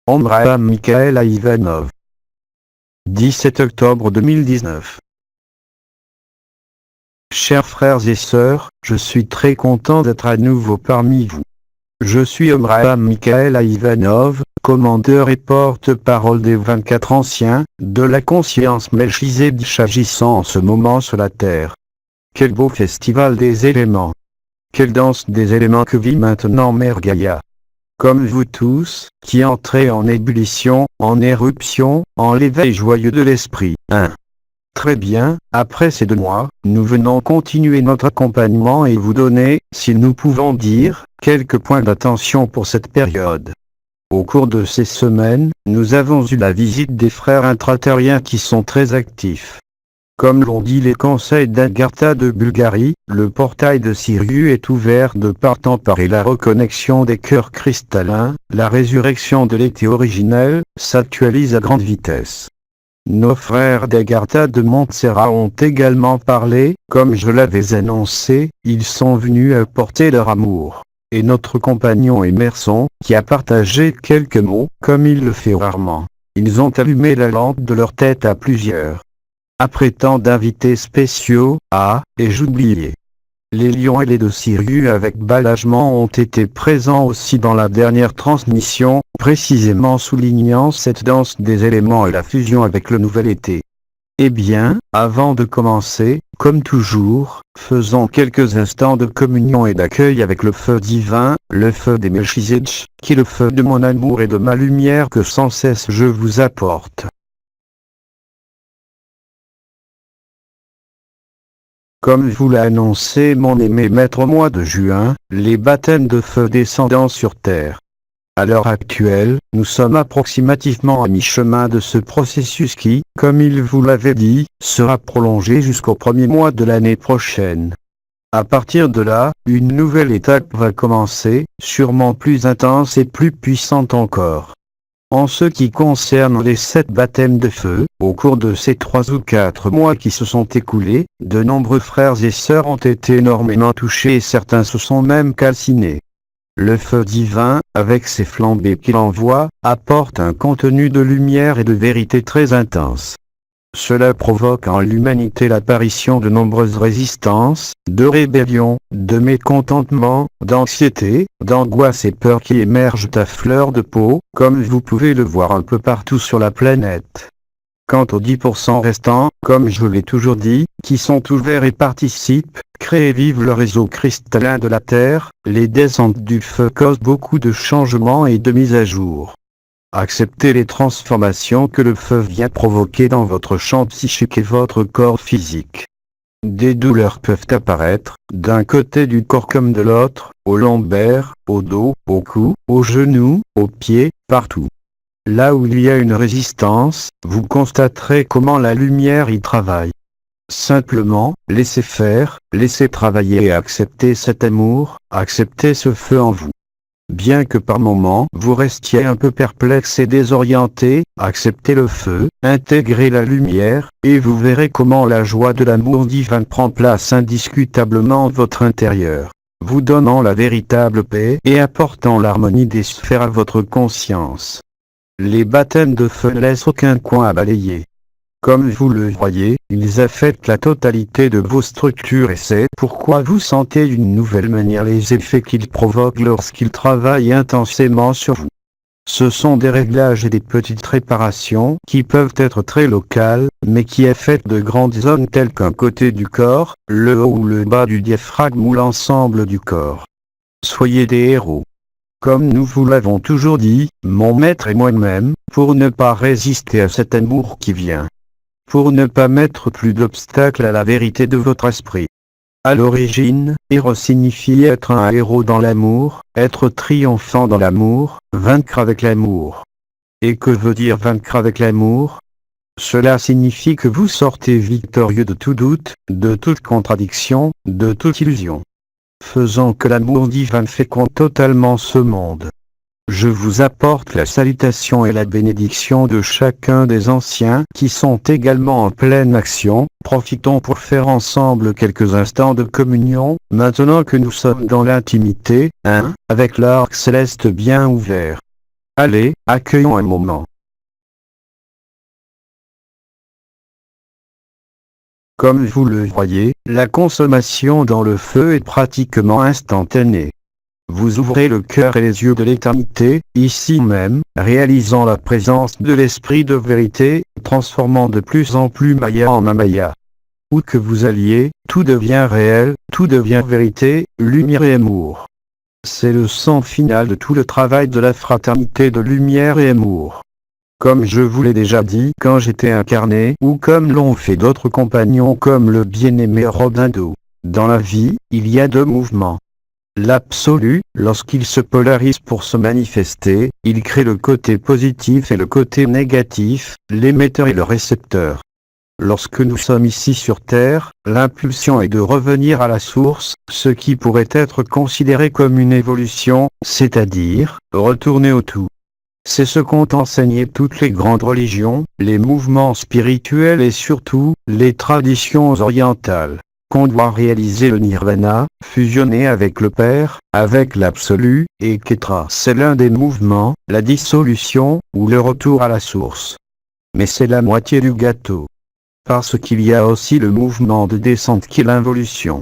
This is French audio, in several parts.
Abraham Michaela Ivanov. 17 octobre 2019. Chers frères et sœurs, je suis très content d'être à nouveau parmi vous. Je suis Abraham Michaela Ivanov, commandeur et porte-parole des 24 anciens, de la conscience Melchizedek agissant en ce moment sur la terre. Quel beau festival des éléments! Quelle danse des éléments que vit maintenant Mère Gaïa! Comme vous tous, qui entrez en ébullition, en éruption, en l'éveil joyeux de l'esprit. Très bien, après ces 2 mois, nous venons continuer notre accompagnement et vous donner, si nous pouvons dire, quelques points d'attention pour cette période. Au cours de ces semaines, nous avons eu la visite des frères intraterriens qui sont très actifs. Comme l'ont dit les conseils d'Agartha de Bulgarie, le portail de Sirius est ouvert de part en part et la reconnexion des cœurs cristallins, la résurrection de l'été originel, s'actualise à grande vitesse. Nos frères d'Agartha de Montserrat ont également parlé, comme je l'avais annoncé, ils sont venus apporter leur amour. Et notre compagnon Emerson, qui a partagé quelques mots, comme il le fait rarement. Ils ont allumé la lampe de leur tête à plusieurs. Après tant d'invités spéciaux, et j'oubliais. Les lions ailés de Sirius avec balagement ont été présents aussi dans la dernière transmission, précisément soulignant cette danse des éléments et la fusion avec le nouvel été. Eh bien, avant de commencer, comme toujours, faisons quelques instants de communion et d'accueil avec le feu divin, le feu des Melchizedek, qui est le feu de mon amour et de ma lumière que sans cesse je vous apporte. Comme vous l'a annoncé mon aimé maître au mois de juin, les baptêmes de feu descendant sur terre. À l'heure actuelle, nous sommes approximativement à mi-chemin de ce processus qui, comme il vous l'avait dit, sera prolongé jusqu'au premier mois de l'année prochaine. À partir de là, une nouvelle étape va commencer, sûrement plus intense et plus puissante encore. En ce qui concerne les 7 baptêmes de feu, au cours de ces 3 ou 4 mois qui se sont écoulés, de nombreux frères et sœurs ont été énormément touchés et certains se sont même calcinés. Le feu divin, avec ses flambées qu'il envoie, apporte un contenu de lumière et de vérité très intense. Cela provoque en l'humanité l'apparition de nombreuses résistances, de rébellions, de mécontentements, d'anxiété, d'angoisse et peur qui émergent à fleur de peau, comme vous pouvez le voir un peu partout sur la planète. Quant aux 10% restants, comme je l'ai toujours dit, qui sont ouverts et participent, créent et vivent le réseau cristallin de la Terre, les descentes du feu causent beaucoup de changements et de mises à jour. Acceptez les transformations que le feu vient provoquer dans votre champ psychique et votre corps physique. Des douleurs peuvent apparaître, d'un côté du corps comme de l'autre, au lombaire, au dos, au cou, aux genoux, aux pieds, partout. Là où il y a une résistance, vous constaterez comment la lumière y travaille. Simplement, laissez faire, laissez travailler et acceptez cet amour, acceptez ce feu en vous. Bien que par moments vous restiez un peu perplexe et désorienté, acceptez le feu, intégrez la lumière, et vous verrez comment la joie de l'amour divin prend place indiscutablement dans votre intérieur, vous donnant la véritable paix et apportant l'harmonie des sphères à votre conscience. Les baptêmes de feu ne laissent aucun coin à balayer. Comme vous le voyez, ils affectent la totalité de vos structures et c'est pourquoi vous sentez d'une nouvelle manière les effets qu'ils provoquent lorsqu'ils travaillent intensément sur vous. Ce sont des réglages et des petites réparations qui peuvent être très locales, mais qui affectent de grandes zones telles qu'un côté du corps, le haut ou le bas du diaphragme ou l'ensemble du corps. Soyez des héros. Comme nous vous l'avons toujours dit, mon maître et moi-même, pour ne pas résister à cet amour qui vient. Pour ne pas mettre plus d'obstacles à la vérité de votre esprit. À l'origine, héros signifie être un héros dans l'amour, être triomphant dans l'amour, vaincre avec l'amour. Et que veut dire vaincre avec l'amour? Cela signifie que vous sortez victorieux de tout doute, de toute contradiction, de toute illusion. Faisons que l'amour divin féconde totalement ce monde. Je vous apporte la salutation et la bénédiction de chacun des anciens qui sont également en pleine action. Profitons pour faire ensemble quelques instants de communion, maintenant que nous sommes dans l'intimité, avec l'arc céleste bien ouvert. Allez, accueillons un moment. Comme vous le voyez, la consommation dans le feu est pratiquement instantanée. Vous ouvrez le cœur et les yeux de l'éternité, ici même, réalisant la présence de l'esprit de vérité, transformant de plus en plus Maya en Amaya. Où que vous alliez, tout devient réel, tout devient vérité, lumière et amour. C'est le sens final de tout le travail de la fraternité de lumière et amour. Comme je vous l'ai déjà dit quand j'étais incarné, ou comme l'ont fait d'autres compagnons comme le bien-aimé Robindo. Dans la vie, il y a deux mouvements. L'absolu, lorsqu'il se polarise pour se manifester, il crée le côté positif et le côté négatif, l'émetteur et le récepteur. Lorsque nous sommes ici sur Terre, l'impulsion est de revenir à la source, ce qui pourrait être considéré comme une évolution, c'est-à-dire, retourner au tout. C'est ce qu'ont enseigné toutes les grandes religions, les mouvements spirituels et surtout, les traditions orientales. Qu'on doit réaliser le nirvana, fusionner avec le Père, avec l'absolu, et qu'être c'est l'un des mouvements, la dissolution, ou le retour à la source. Mais c'est la moitié du gâteau. Parce qu'il y a aussi le mouvement de descente qui est l'involution.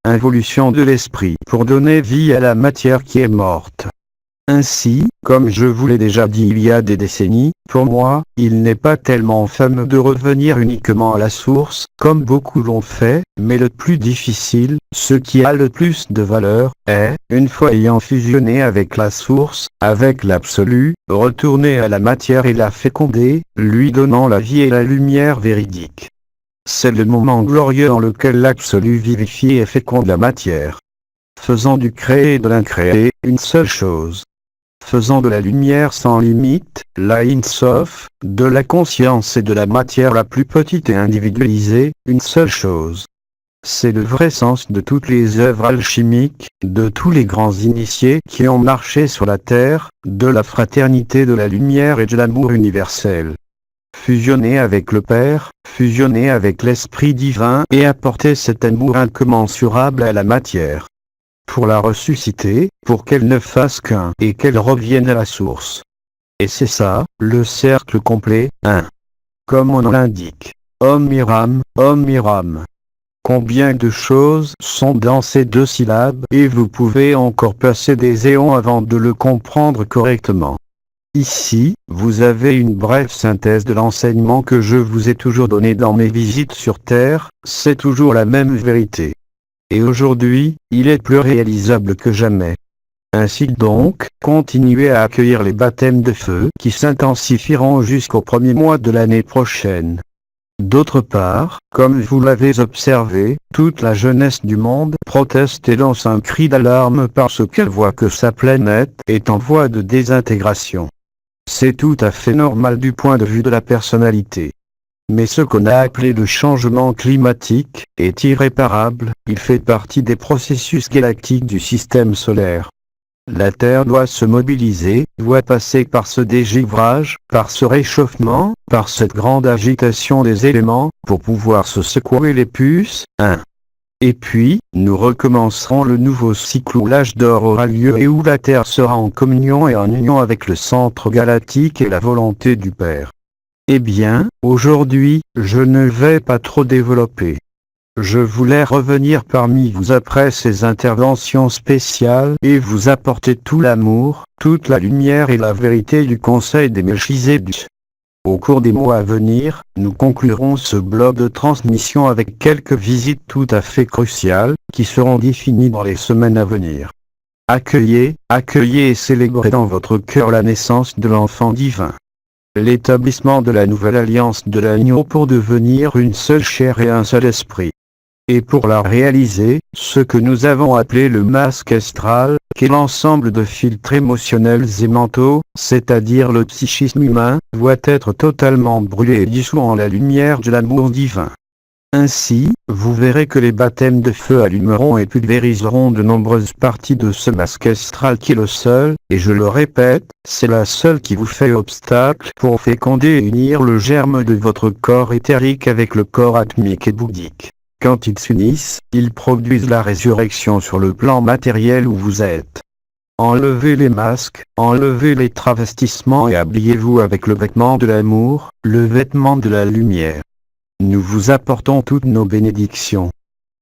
Involution de l'esprit pour donner vie à la matière qui est morte. Ainsi, comme je vous l'ai déjà dit il y a des décennies, pour moi, il n'est pas tellement fameux de revenir uniquement à la source, comme beaucoup l'ont fait, mais le plus difficile, ce qui a le plus de valeur, est, une fois ayant fusionné avec la source, avec l'absolu, retourner à la matière et la féconder, lui donnant la vie et la lumière véridique. C'est le moment glorieux dans lequel l'absolu vivifie et féconde la matière. Faisant du créé et de l'incréé, une seule chose. Faisant de la lumière sans limite, la Insof, de la conscience et de la matière la plus petite et individualisée, une seule chose. C'est le vrai sens de toutes les œuvres alchimiques, de tous les grands initiés qui ont marché sur la terre, de la fraternité de la lumière et de l'amour universel. Fusionner avec le Père, fusionner avec l'Esprit divin et apporter cet amour incommensurable à la matière. Pour la ressusciter, pour qu'elle ne fasse qu'un et qu'elle revienne à la source. Et c'est ça, le cercle complet, un. Comme on l'indique. Om Miram, Om Miram. Combien de choses sont dans ces deux syllabes et vous pouvez encore passer des éons avant de le comprendre correctement. Ici, vous avez une brève synthèse de l'enseignement que je vous ai toujours donné dans mes visites sur Terre, c'est toujours la même vérité. Et aujourd'hui, il est plus réalisable que jamais. Ainsi donc, continuez à accueillir les baptêmes de feu qui s'intensifieront jusqu'au premier mois de l'année prochaine. D'autre part, comme vous l'avez observé, toute la jeunesse du monde proteste et lance un cri d'alarme parce qu'elle voit que sa planète est en voie de désintégration. C'est tout à fait normal du point de vue de la personnalité. Mais ce qu'on a appelé le changement climatique est irréparable, il fait partie des processus galactiques du système solaire. La Terre doit se mobiliser, doit passer par ce dégivrage, par ce réchauffement, par cette grande agitation des éléments, pour pouvoir se secouer les puces, 1. Et puis, nous recommencerons le nouveau cycle où l'âge d'or aura lieu et où la Terre sera en communion et en union avec le centre galactique et la volonté du Père. Eh bien, aujourd'hui, je ne vais pas trop développer. Je voulais revenir parmi vous après ces interventions spéciales et vous apporter tout l'amour, toute la lumière et la vérité du conseil des Melchizedek. Au cours des mois à venir, nous conclurons ce bloc de transmission avec quelques visites tout à fait cruciales, qui seront définies dans les semaines à venir. Accueillez, accueillez et célébrez dans votre cœur la naissance de l'enfant divin. L'établissement de la nouvelle alliance de l'agneau pour devenir une seule chair et un seul esprit. Et pour la réaliser, ce que nous avons appelé le masque astral, qui est l'ensemble de filtres émotionnels et mentaux, c'est-à-dire le psychisme humain, doit être totalement brûlé et dissous en la lumière de l'amour divin. Ainsi, vous verrez que les baptêmes de feu allumeront et pulvériseront de nombreuses parties de ce masque astral qui est le seul, et je le répète, c'est la seule qui vous fait obstacle pour féconder et unir le germe de votre corps éthérique avec le corps atmique et bouddhique. Quand ils s'unissent, ils produisent la résurrection sur le plan matériel où vous êtes. Enlevez les masques, enlevez les travestissements et habillez-vous avec le vêtement de l'amour, le vêtement de la lumière. Nous vous apportons toutes nos bénédictions.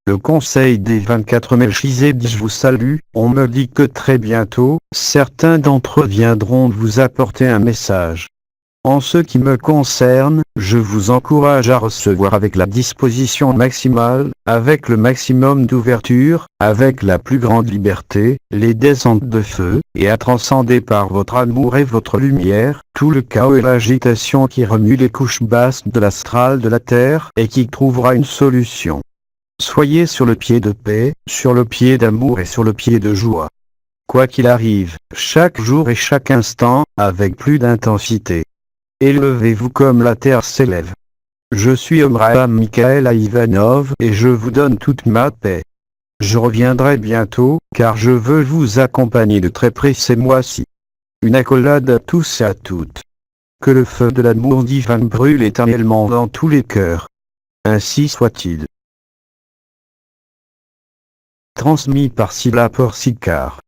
Le conseil des 24 Melchizedek vous salue. On me dit que très bientôt, certains d'entre eux viendront vous apporter un message. En ce qui me concerne, je vous encourage à recevoir avec la disposition maximale, avec le maximum d'ouverture, avec la plus grande liberté, les descentes de feu, et à transcender par votre amour et votre lumière, tout le chaos et l'agitation qui remue les couches basses de l'astral de la terre et qui trouvera une solution. Soyez sur le pied de paix, sur le pied d'amour et sur le pied de joie. Quoi qu'il arrive, chaque jour et chaque instant, avec plus d'intensité. Élevez-vous comme la terre s'élève. Je suis Abraham Mikhaël Ivanov et je vous donne toute ma paix. Je reviendrai bientôt, car je veux vous accompagner de très près ces mois-ci. Une accolade à tous et à toutes. Que le feu de l'amour divin brûle éternellement dans tous les cœurs. Ainsi soit-il. Transmis par Scylla Porcicar.